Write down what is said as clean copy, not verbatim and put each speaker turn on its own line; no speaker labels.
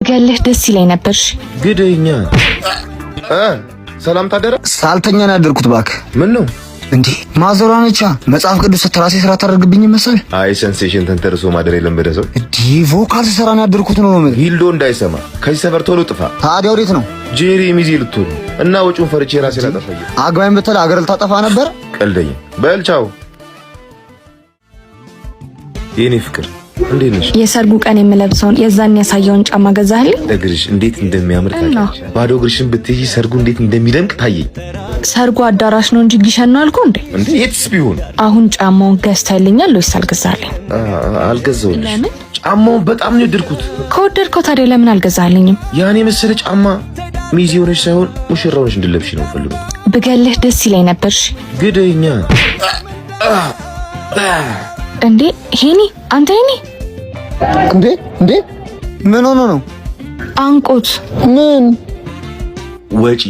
ገለህ ደስ ይለኝ ነበር።
ግደኛ ሰላም ታደረ
ሳልተኛ ነው ያደርኩት። ባክ
ምን ነው
እንዴ? ማዘሯንቻ መጽሐፍ ቅዱስ ተራሴ ስራ ታደርግብኝ መሰል።
አይ ሴንሴሽን ተንተርሶ ማደር የለም በደሰው
ቮካል ስራ ነው ያደርኩት ነው ማለት።
ሂልዶ እንዳይሰማ ከዚህ ሰፈር ቶሎ ጥፋ።
ታዲያ ወዴት ነው?
ጄሪ ሚዜ ልትሆን እና ወጪውን ፈርቼ ራሴ ላጠፋኝ።
አግባኝ በተለ አገር ልታጠፋ ነበር።
ቀልደኛ በልቻው የኔ ፍቅር እንዴት ነሽ?
የሰርጉ ቀን የምለብሰውን የዛን ያሳየውን ጫማ ገዛህልኝ?
እግርሽ እንዴት እንደሚያምር ታያለሽ። ባዶ እግርሽን ብትይ ሰርጉ እንዴት እንደሚደምቅ ታየኝ።
ሰርጉ አዳራሽ ነው እንጂ ግሸን ነው አልኩ እንዴ?
እንዴ የትስ ቢሆን
አሁን ጫማውን ገዝተህልኛል ወይስ አልገዛህልኝ?
አልገዛሁልሽ።
ለምን?
ጫማውን በጣም ነው የወደድኩት።
ከወደድከው ታዲያ ለምን አልገዛህልኝም?
ያኔ መሰለ ጫማ ሚዜ ሆነሽ ሳይሆን ሙሽራ ሆነሽ እንድለብሽ ነው ፈልገው።
ብገልህ ደስ ይለኝ ነበር።
ግደኛ
እንዴ ሄኒ አንተ ሄኒ
እንዴ ምን ሆኖ ነው?
አንቆት
ምን ወጪ